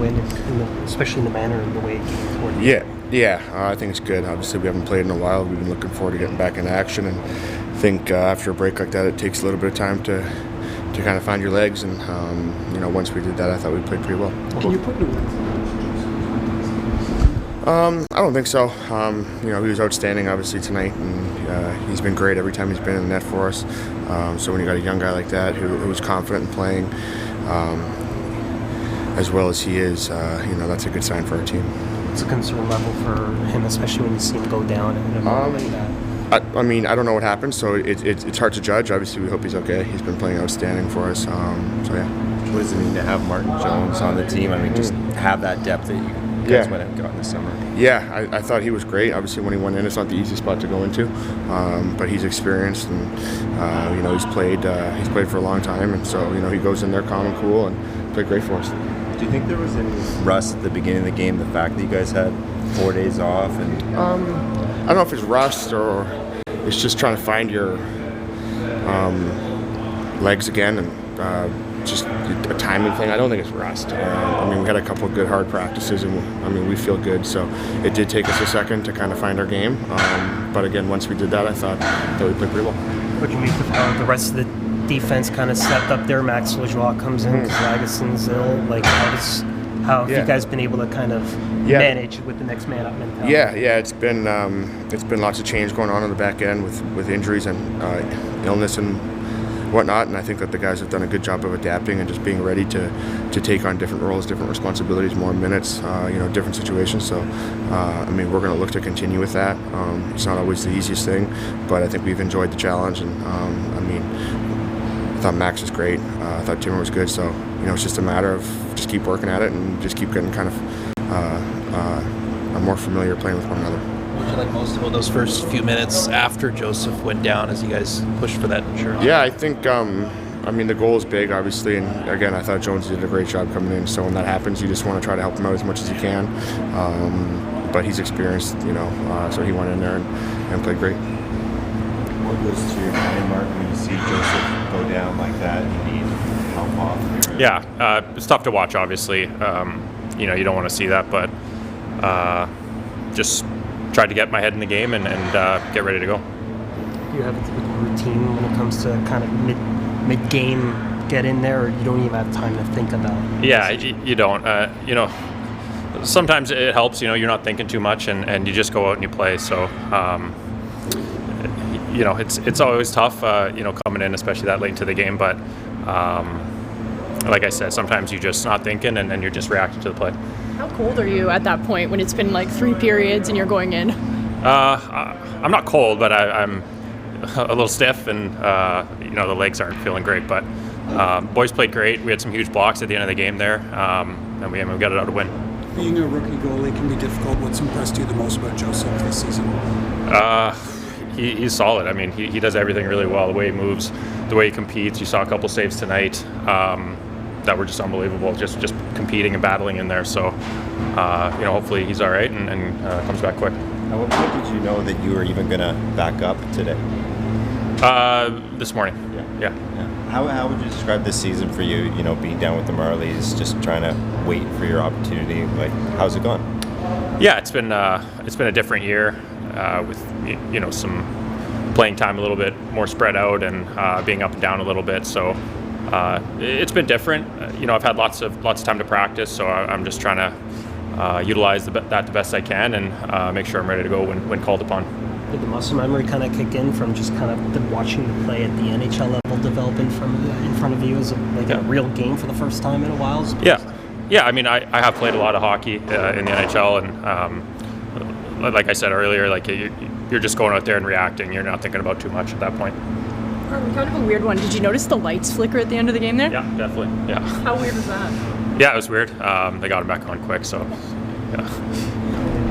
win, especially in the manner and the way it came forward? I think it's good. Obviously, we haven't played in a while. We've been looking forward to getting back in action, and I think after a break like that, it takes a little bit of time to kind of find your legs. And once we did that, I thought we played pretty well. Can you put new I don't think so. He was outstanding, obviously, tonight, and he's been great every time he's been in the net for us. So when you got a young guy like that who's confident in playing, as well as he is, that's a good sign for our team. What's the concern level for him, especially when you see him go down in a moment like that? I don't know what happened, so it's hard to judge. Obviously, we hope he's okay. He's been playing outstanding for us. What does it mean to have Martin Jones on the team? I mean, just have that depth that you guys went and got in the summer. Yeah, I thought he was great. Obviously, when he went in, it's not the easiest spot to go into, but he's experienced and he's played for a long time, and so he goes in there calm and cool and played great for us. Do you think there was any rust at the beginning of the game? The fact that you guys had 4 days off, and I don't know if it's rust or it's just trying to find your legs again and just a timing thing. I don't think it's rust. We had a couple of good hard practices, and we feel good. So it did take us a second to kind of find our game. But again, once we did that, I thought we played pretty well. What do you make of how the rest of the defense kind of stepped up there? Max Lajoie comes in, Lageson's ill. Like, how have you guys been able to kind of manage with the next man up mentality? It's been lots of change going on the back end with injuries and illness and whatnot, and I think that the guys have done a good job of adapting and just being ready to take on different roles, different responsibilities, more minutes, different situations. So, we're going to look to continue with that. It's not always the easiest thing, but I think we've enjoyed the challenge, and I thought Max was great. I thought Timmer was good. So, it's just a matter of just keep working at it and just keep getting kind of more familiar playing with one another. What did you like most about those first few minutes after Joseph went down as you guys pushed for that insurance? Yeah, I think, the goal is big, obviously. And again, I thought Jones did a great job coming in. So when that happens, you just want to try to help him out as much as you can. But he's experienced, so he went in there and played great. What goes through your mind, Mark, when you see Joseph go down like that and you need help off? Yeah, it's tough to watch, obviously. You don't want to see that, but just tried to get my head in the game and get ready to go. Do you have a typical routine when it comes to kind of mid-game get in there, or you don't even have time to think about it? Yeah, you don't. Sometimes it helps, you're not thinking too much and you just go out and you play. So, it's always tough, coming in, especially that late into the game. But like I said, sometimes you're just not thinking and you're just reacting to the play. How cold are you at that point when it's been like 3 periods and you're going in? I'm not cold, but I'm a little stiff and, the legs aren't feeling great. But boys played great. We had some huge blocks at the end of the game there, and we got it out to win. Being a rookie goalie can be difficult. What's impressed you the most about Joseph this season? He's solid. He does everything really well. The way he moves, the way he competes. You saw a couple saves tonight that were just unbelievable. Just competing and battling in there. So, hopefully he's all right and comes back quick. At what point did you know that you were even going to back up today? This morning. Yeah. How would you describe this season for you? Being down with the Marlies, just trying to wait for your opportunity. Like, how's it going? Yeah, it's been a different year with some playing time a little bit more spread out and being up and down a little bit. So it's been different. I've had lots of time to practice, so I'm just trying to utilize that the best I can and make sure I'm ready to go when called upon. Did the muscle memory kind of kick in from just kind of watching the play at the NHL level develop in front of you as a real game for the first time in a while? Yeah. I have played a lot of hockey in the NHL, and like I said earlier, you're just going out there and reacting. You're not thinking about too much at that point. Kind of a weird one. Did you notice the lights flicker at the end of the game there? Yeah, definitely. Yeah. How weird was that? Yeah, it was weird. They got him back on quick, so yeah.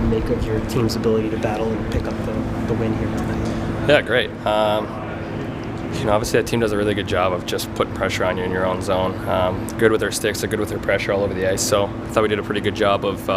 Make of your team's ability to battle and pick up the win here tonight? Yeah, great. Obviously that team does a really good job of just putting pressure on you in your own zone. Good with their sticks, they're good with their pressure all over the ice. So I thought we did a pretty good job of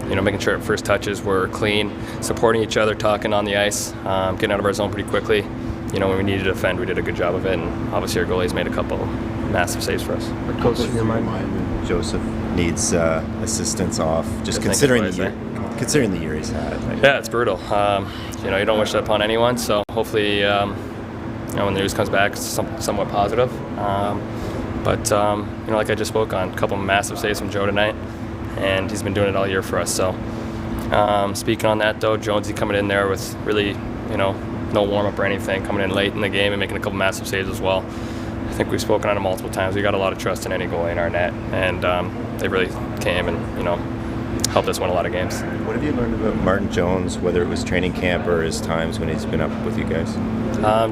making sure our first touches were clean, supporting each other, talking on the ice, getting out of our zone pretty quickly. When we needed to defend, we did a good job of it, and obviously our goalies made a couple massive saves for us. What goes through your mind when Joseph needs assistance off, just considering the year he's had. Yeah, it's brutal. You don't wish that upon anyone. So hopefully, when the news comes back, it's somewhat positive. But like I just spoke on, a couple of massive saves from Joe tonight, and he's been doing it all year for us. So speaking on that, though, Jonesy coming in there with really, no warm-up or anything, coming in late in the game and making a couple massive saves as well. I think we've spoken on it multiple times. We got a lot of trust in any goalie in our net, and they really came and, helped us win a lot of games. What have you learned about Martin Jones, whether it was training camp or his times when he's been up with you guys?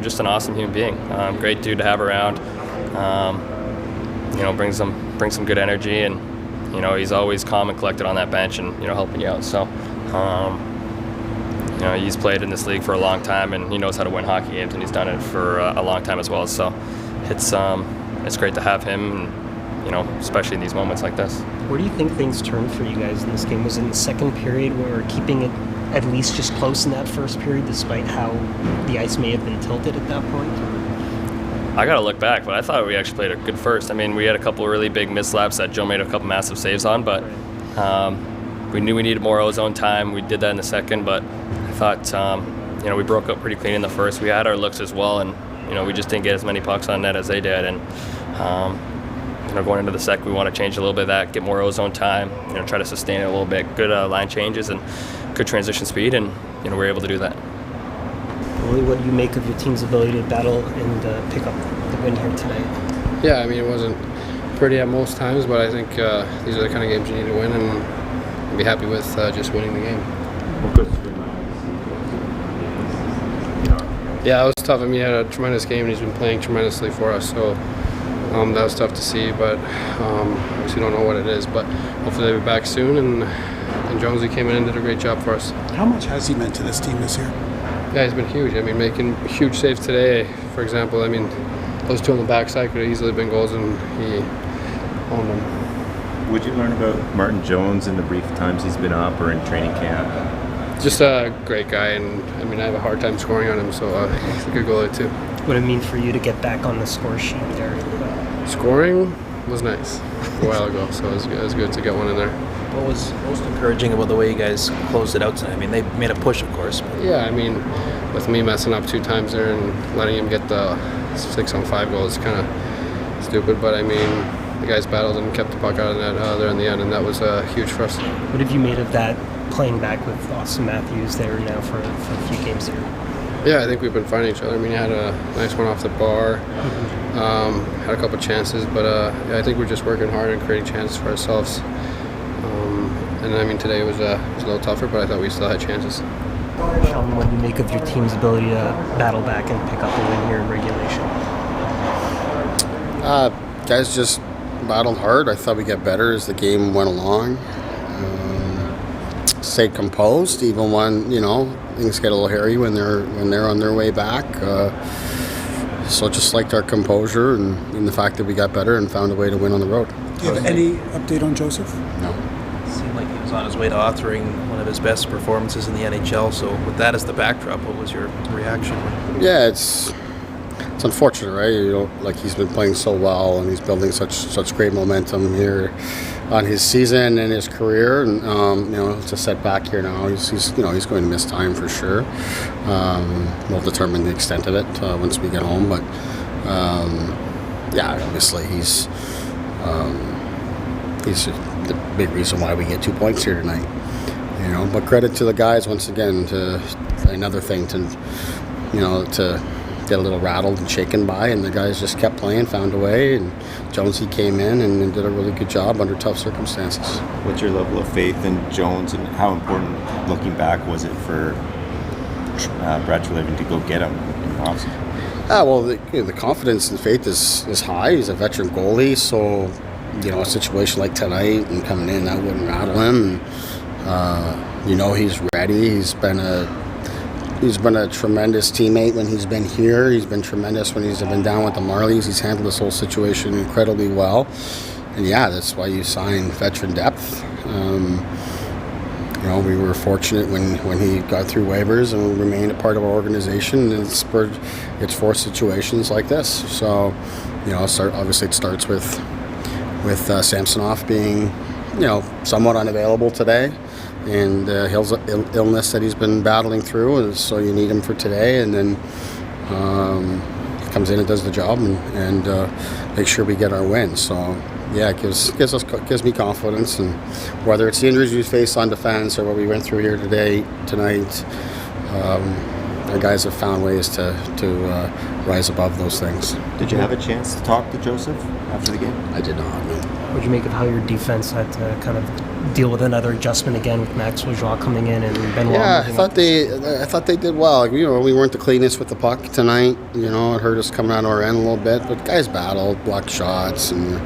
Just an awesome human being. Great dude to have around. Brings some good energy, and he's always calm and collected on that bench and helping you out. So he's played in this league for a long time, and he knows how to win hockey games, and he's done it for a long time as well. So it's great to have him, and especially in these moments like this. Where do you think things turned for you guys in this game? Was it in the second period where we're keeping it at least just close in that first period, despite how the ice may have been tilted at that point? I got to look back, but I thought we actually played a good first. I mean, we had a couple of really big mislaps that Joe made a couple massive saves on, but we knew we needed more ozone time. We did that in the second, but I thought, we broke up pretty clean in the first. We had our looks as well, and, we just didn't get as many pucks on net as they did. And, going into the second, we want to change a little bit of that, get more ozone time, try to sustain it a little bit. Good line changes and good transition speed, and, we're able to do that. What do you make of your team's ability to battle and pick up the win here tonight? Yeah, I mean, it wasn't pretty at most times, but I think these are the kind of games you need to win, and be happy with just winning the game. Yeah, it was tough. I mean, he had a tremendous game, and he's been playing tremendously for us, so that was tough to see, but obviously don't know what it is, but hopefully they'll be back soon, and Jonesy came in and did a great job for us. How much has he meant to this team this year? Yeah, he's been huge. I mean, making huge saves today, for example. I mean, those two on the backside could have easily been goals, and he owned them. Would you learn about Martin Jones in the brief times he's been up or in training camp? Just a great guy, and I mean, I have a hard time scoring on him, so he's a good goalie too. What did it mean for you to get back on the score sheet there? Scoring was nice a while ago, so it was good to get one in there. What was most encouraging about the way you guys closed it out tonight? I mean, they made a push, of course. Yeah, I mean, with me messing up 2 times there and letting him get the 6-on-5 goal is kind of stupid, but I mean, the guys battled and kept the puck out of the net there in the end, and that was huge for us. What have you made of that, playing back with Austin Matthews there now for a few games here? Yeah, I think we've been finding each other. I mean, he had a nice one off the bar, had a couple chances, but I think we're just working hard and creating chances for ourselves. And I mean, today was a little tougher, but I thought we still had chances. Sheldon, what do you make of your team's ability to battle back and pick up a win here in regulation? Guys just battled hard. I thought we'd get better as the game went along. Stayed composed, even when things get a little hairy when they're on their way back. So just liked our composure and the fact that we got better and found a way to win on the road. Do you have any update on Joseph? No. Seemed like he was on his way to authoring one of his best performances in the NHL. So with that as the backdrop, what was your reaction? Yeah, it's unfortunate, right? He's been playing so well and he's building such great momentum here on his season and his career, and it's a setback here now. He's going to miss time for sure. We'll determine the extent of it once we get home, but obviously he's the big reason why we get 2 points here tonight. But credit to the guys once again. To another thing to get a little rattled and shaken by, and the guys just kept playing, found a way, and Jonesy came in and did a really good job under tough circumstances. What's your level of faith in Jones, and how important, looking back, was it for Brad Treliving to go get him in Boston? Well, the confidence and faith is high. He's a veteran goalie, so a situation like tonight and coming in, that wouldn't rattle him. And, he's ready. He's been a tremendous teammate when he's been here. He's been tremendous when he's been down with the Marlies. He's handled this whole situation incredibly well. And that's why you sign veteran depth. We were fortunate when he got through waivers and remained a part of our organization, and it's forced situations like this. So, obviously it starts with Samsonov being somewhat unavailable today, and illness that he's been battling through. So you need him for today, and then he comes in and does the job and makes sure we get our win. So yeah, it gives me confidence, and whether it's the injuries we face on defense or what we went through here tonight. Our guys have found ways to rise above those things. Did you have a chance to talk to Joseph after the game? I did not, no. What did you make of how your defense had to kind of deal with another adjustment again with Max Lajoie coming in and Benoit? Yeah, I thought they did well. We weren't the cleanest with the puck tonight. It hurt us coming out of our end a little bit, but guys battled, blocked shots, and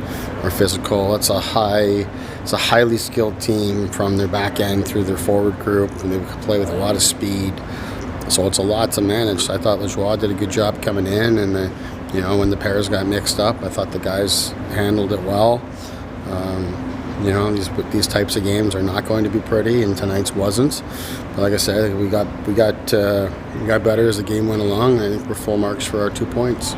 are physical. It's a highly skilled team from their back end through their forward group, and they play with a lot of speed. So it's a lot to manage. So I thought Lajoie did a good job coming in, and when the pairs got mixed up, I thought the guys handled it well. These types of games are not going to be pretty, and tonight's wasn't. But like I said, we got better as the game went along. I think we're full marks for our 2 points.